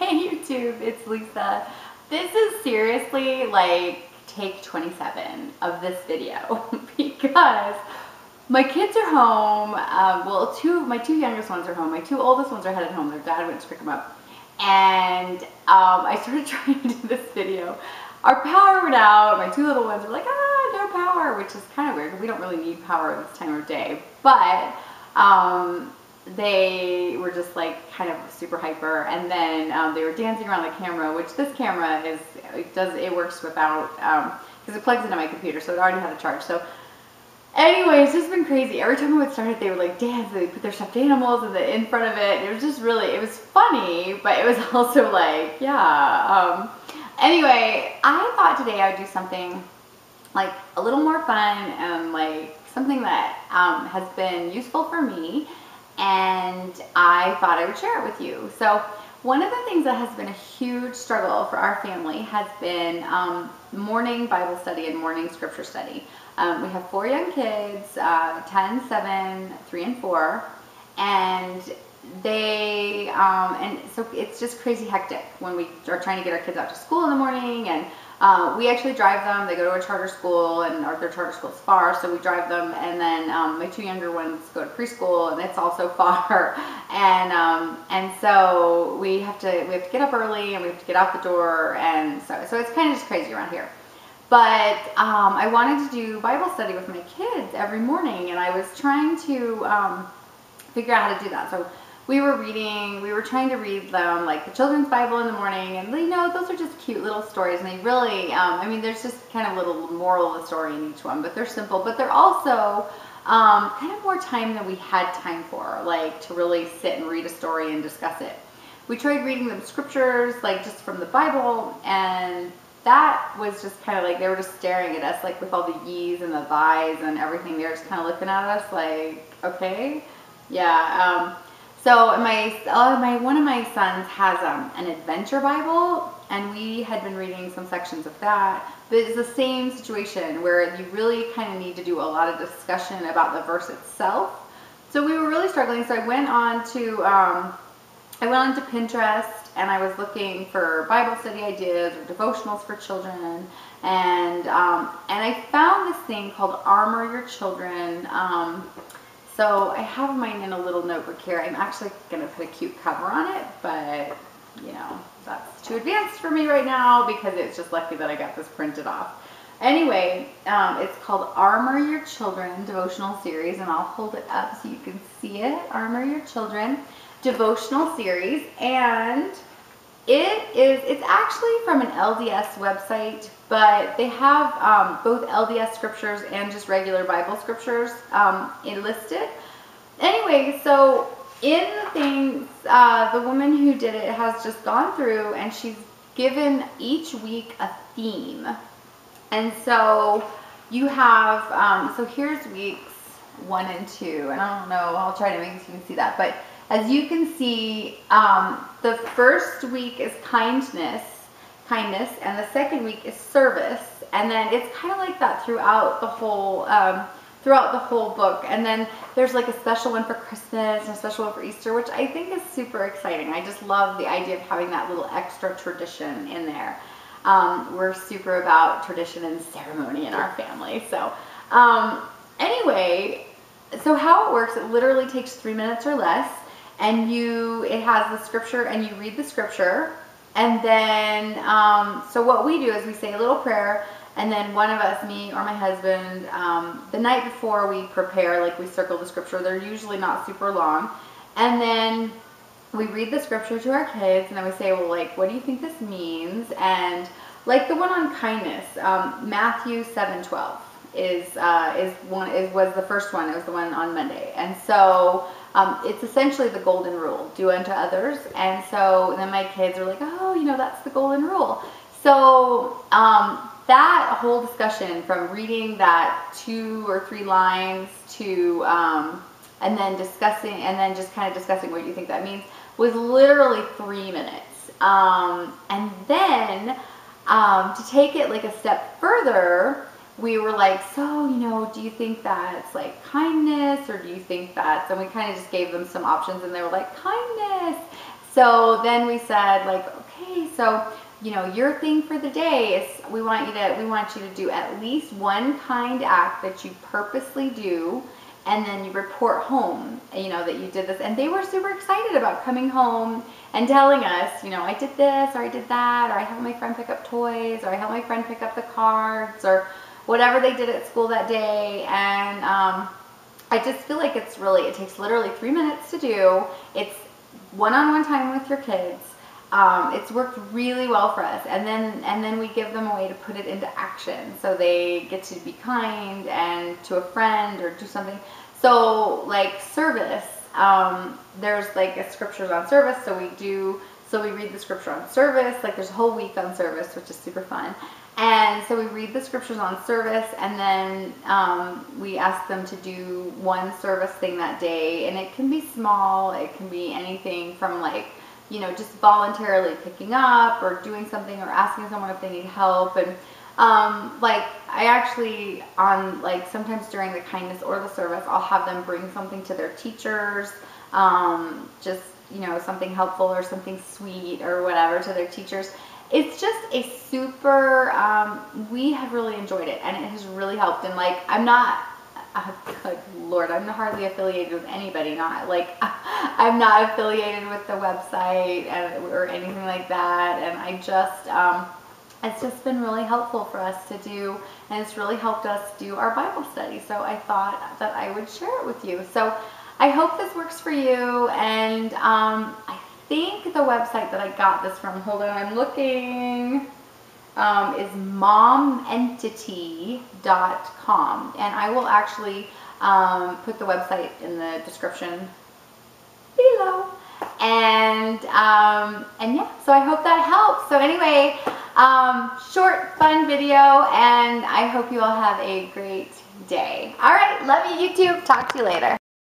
Hey YouTube, it's Lisa. This is seriously like take 27 of this video because my kids are home. Well, my two youngest ones are home. My two oldest ones are headed home. Their dad went to pick them up. And I started trying to do this video. Our power went out. My two little ones were like, no power, which is kind of weird. We don't really need power at this time of day. But they were just like kind of super hyper, and then they were dancing around the camera, which this camera it works without, because it plugs into my computer, so it already had a charge. So anyway, it's just been crazy. Every time I would start it, they would like dance, they put their stuffed animals in front of it. It was just really, it was funny, but it was also like, yeah. Anyway, I thought today I would do something like a little more fun and like something that has been useful for me, and I thought I would share it with you. So one of the things that has been a huge struggle for our family has been morning Bible study and morning scripture study. We have 4 young kids, 10, 7, 3, and 4, and and so it's just crazy hectic when we are trying to get our kids out to school in the morning. And we actually drive them. They go to a charter school, and their charter school's far, so we drive them. And then my 2 younger ones go to preschool, and it's also far. And so we have to get up early, and we have to get out the door, and so it's kind of just crazy around here. But I wanted to do Bible study with my kids every morning, and I was trying to figure out how to do that. So we were trying to read them like the children's Bible in the morning, and those are just cute little stories, and they really, I mean, there's just kind of a little moral of the story in each one, but they're simple, but they're also kind of more time than we had time for, like to really sit and read a story and discuss it. We tried reading them scriptures, like just from the Bible, and that was just kind of like, they were just staring at us, like with all the ye's and the thys and everything. They were just kind of looking at us like, okay, yeah. So one of my sons has an adventure Bible, and we had been reading some sections of that. But it's the same situation where you really kind of need to do a lot of discussion about the verse itself. So we were really struggling. So I went on to Pinterest, and I was looking for Bible study ideas or devotionals for children, and I found this thing called Armor Your Children. So I have mine in a little notebook here. I'm actually going to put a cute cover on it, but that's too advanced for me right now because it's just lucky that I got this printed off. Anyway, it's called Armor Your Children Devotional Series, and I'll hold it up so you can see it. Armor Your Children Devotional Series, and it's actually from an LDS website, but they have both LDS scriptures and just regular Bible scriptures listed. Anyway, so in the things, the woman who did it has just gone through, and she's given each week a theme. And so you have, so here's weeks 1 and 2, and I don't know, I'll try to make it so you can see that, but as you can see, the first week is kindness, and the second week is service, and then it's kind of like that throughout the whole book. And then there's like a special one for Christmas and a special one for Easter, which I think is super exciting. I just love the idea of having that little extra tradition in there. We're super about tradition and ceremony in our family. So anyway, so how it works, it literally takes 3 minutes or less. And it has the scripture, and you read the scripture, and then, so what we do is we say a little prayer, and then one of us, me or my husband, the night before we prepare, like we circle the scripture. They're usually not super long, and then we read the scripture to our kids, and then we say, well, like, what do you think this means? And like the one on kindness, Matthew 7:12 was the first one. It was the one on Monday, and so it's essentially the golden rule: do unto others. And so then my kids are like, oh, that's the golden rule. So that whole discussion, from reading that 2 or 3 lines to and then just kind of discussing what you think that means, was literally 3 minutes. And then to take it like a step further, we were like, so, do you think that's like kindness, or do you think that's, and we kind of just gave them some options, and they were like, kindness. So then we said, like, okay, so, you know, your thing for the day is we want you to do at least one kind act that you purposely do, and then you report home, you know, that you did this. And they were super excited about coming home and telling us, you know, I did this, or I did that, or I helped my friend pick up toys, or I helped my friend pick up the cards, or whatever they did at school that day. And I just feel like it takes literally 3 minutes to do. It's one-on-one time with your kids. It's worked really well for us, and then we give them a way to put it into action, so they get to be kind and to a friend or do something. So like service, there's like a scriptures on service, so we read the scripture on service. Like there's a whole week on service, which is super fun. And so we read the scriptures on service, and then we ask them to do one service thing that day, and it can be small, it can be anything from, like, you know, just voluntarily picking up or doing something or asking someone if they need help. And like I actually, on like sometimes during the kindness or the service, I'll have them bring something to their teachers, just, you know, something helpful or something sweet or whatever to their teachers. It's just a super, we have really enjoyed it, and it has really helped. And like, I'm not, good Lord, I'm hardly affiliated with anybody, not like, I'm not affiliated with the website or anything like that. And I just, it's just been really helpful for us to do, and it's really helped us do our Bible study. So I thought that I would share it with you. So I hope this works for you. And I think the website that I got this from, hold on, I'm looking, is momentity.com, and I will actually put the website in the description below. And yeah, so I hope that helps. So anyway, short, fun video, and I hope you all have a great day. All right, love you, YouTube. Talk to you later.